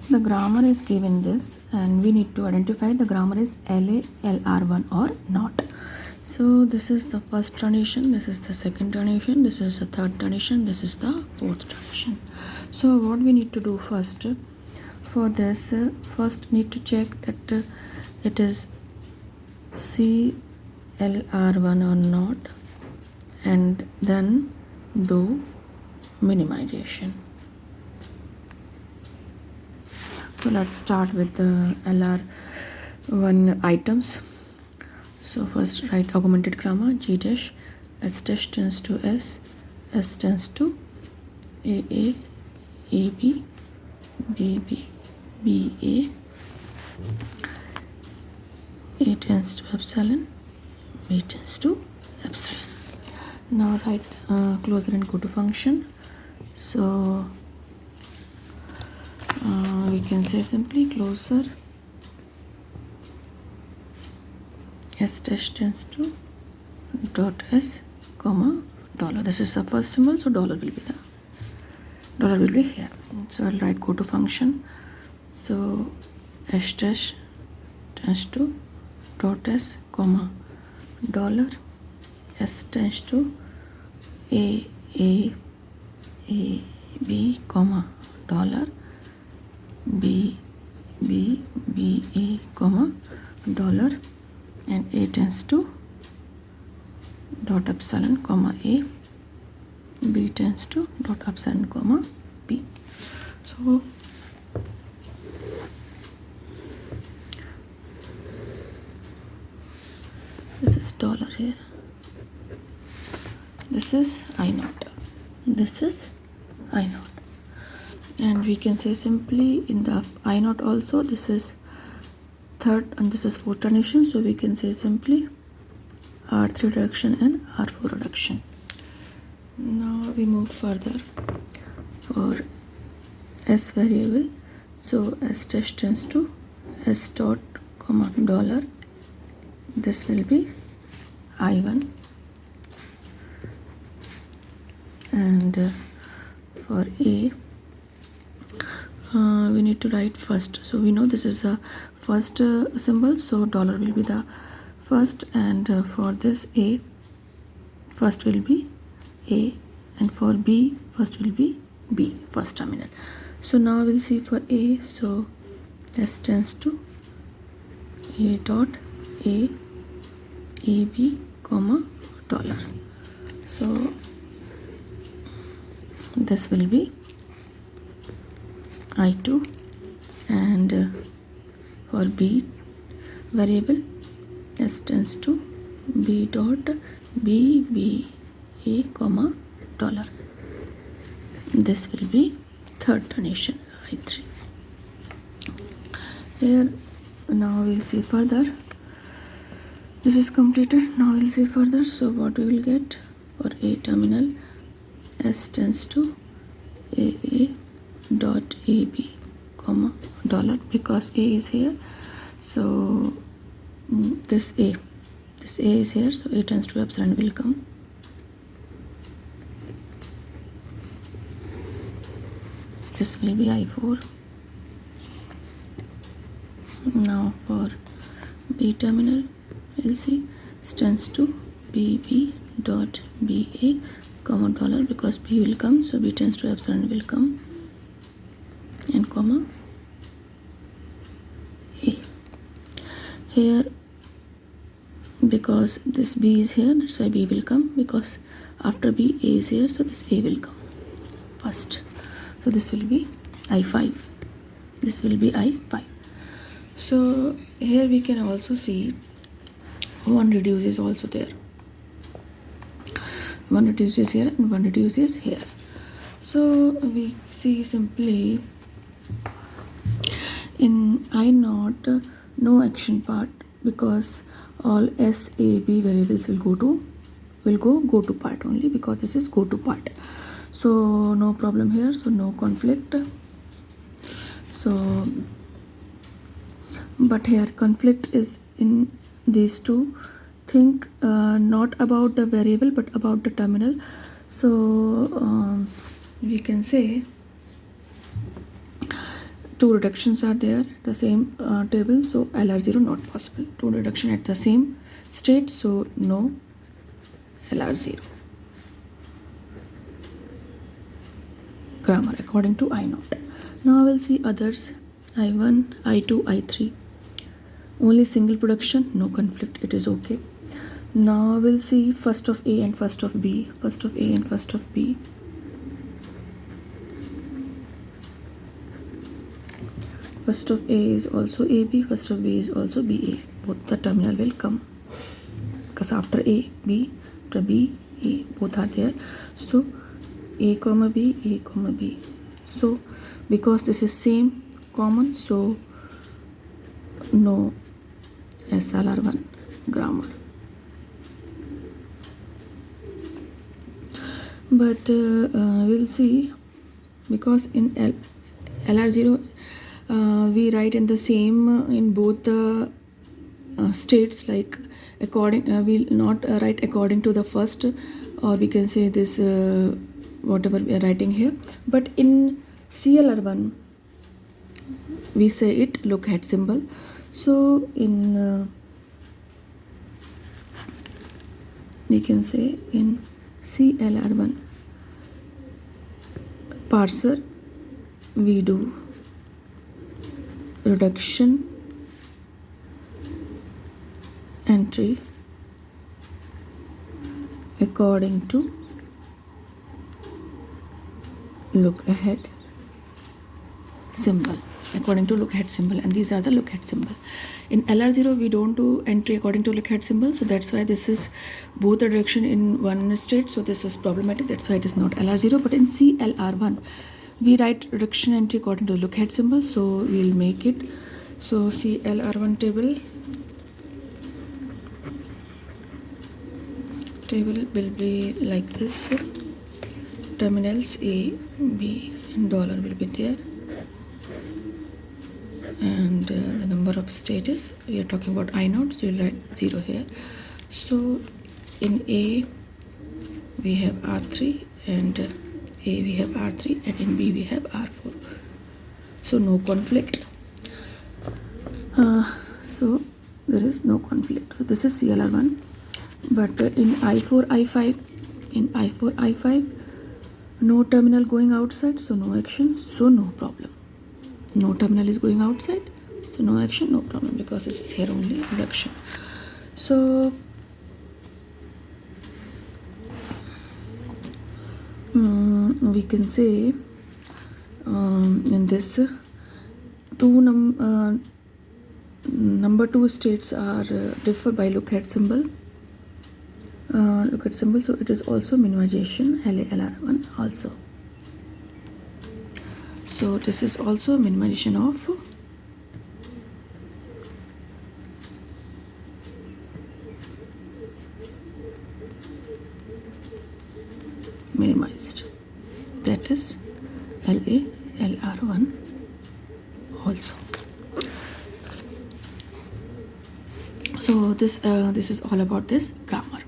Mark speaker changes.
Speaker 1: The grammar is given this, and we need to identify the grammar is LALR1 or not. So this is the first transition, this is the second transition, this is the third transition, this is the fourth transition. So what we need to do first, for this first need to check that it is CLR1 or not, and then do minimization. So let's start with the LR1 items. So first write augmented grammar, G dash, S dash tends to S tends to AA, AB, BB, BA, A tends to epsilon, B tends to epsilon. Now write closer and go to function. So we can say simply closer S dash tends to dot S comma dollar. This is the first symbol, so dollar will be here. So I'll write go to function. So S dash tends to dot S comma dollar, S tends to A B comma dollar, B A comma dollar, and A tends to dot epsilon comma A, B tends to dot epsilon comma B. So this is dollar here, this is I naught, this is I naught, and we can say simply in the I naught also this is third and this is fourth transition, so we can say simply R3 reduction and R4 reduction. Now we move further for S variable. So S dash tends to S dot comma dollar, this will be I1, and for A we need to write first. So we know this is the first symbol, so dollar will be the first, and for this A, first will be A, and for B, first will be B, first terminal. So now we'll see for A. So S tends to A dot A AB comma dollar. So this will be I2, and for B variable S tends to B dot B A comma dollar. This will be third transition, I3. Here now we'll see further. This is completed. Now we'll see further. So what we will get for A terminal, S tends to AA dot AB comma dollar, because A is here, so this A is here, so A tends to epsilon will come. This will be I4. Now for B terminal, we'll see tends to BB dot BA comma dollar, because B will come, so B tends to epsilon will come, and comma A. Here because this B is here, that's why B will come, because after B A is here, so this A will come first. So this will be I5, this will be I5. So here we can also see one reduce is also there, one reduces here and one reduces here. So we see simply in I naught no action part, because all S A B variables will go to part only, because this is go to part. So no problem here, so no conflict. So but here conflict is in these two. Think not about the variable but about the terminal. So we can say two reductions are there the same table, so LR0 not possible. Two reduction at the same state, so no LR0. Grammar according to I0. Now we'll see others. I1, I2, I3. Only single production, no conflict, it is okay. Now we'll see first of A and first of B. First of A and first of B. First of A is also AB, first of B is also BA. Both the terminal will come. Because after A, B, after B, A, both are there. So A comma B, A comma B. So because this is same common, so no LALR1 grammar. But we'll see, because in LR0 we write in the same in both the states, like according we'll not write according to the first, or we can say this whatever we are writing here. But in CLR1 we say it lookahead symbol. So in we can say in CLR1 parser we do reduction entry according to lookahead symbol. According to lookahead symbol, and these are the lookahead symbol. In LR0 we don't do entry according to lookahead symbol, so that's why this is both the reduction in one state, so this is problematic, that's why it is not LR0. But in CLR1 we write reduction entry according to the lookahead symbol, so we'll make it. So CLR1 table will be like this. Terminals A, B and dollar will be there, and the number of stages we are talking about I0, so you'll write 0 here. So in A we have R3, and A we have R3, and in B we have R4, so no conflict. So there is no conflict. So this is CLR1. But in I4, I5 no terminal going outside, so no action, so no problem. No terminal is going outside, so no action, no problem, because this is here only reduction. So we can say in this number two states are differ by lookahead symbol. So it is also minimization LALR1 also. So this is also minimization of minimized, that is LALR1 also. So this is all about this grammar.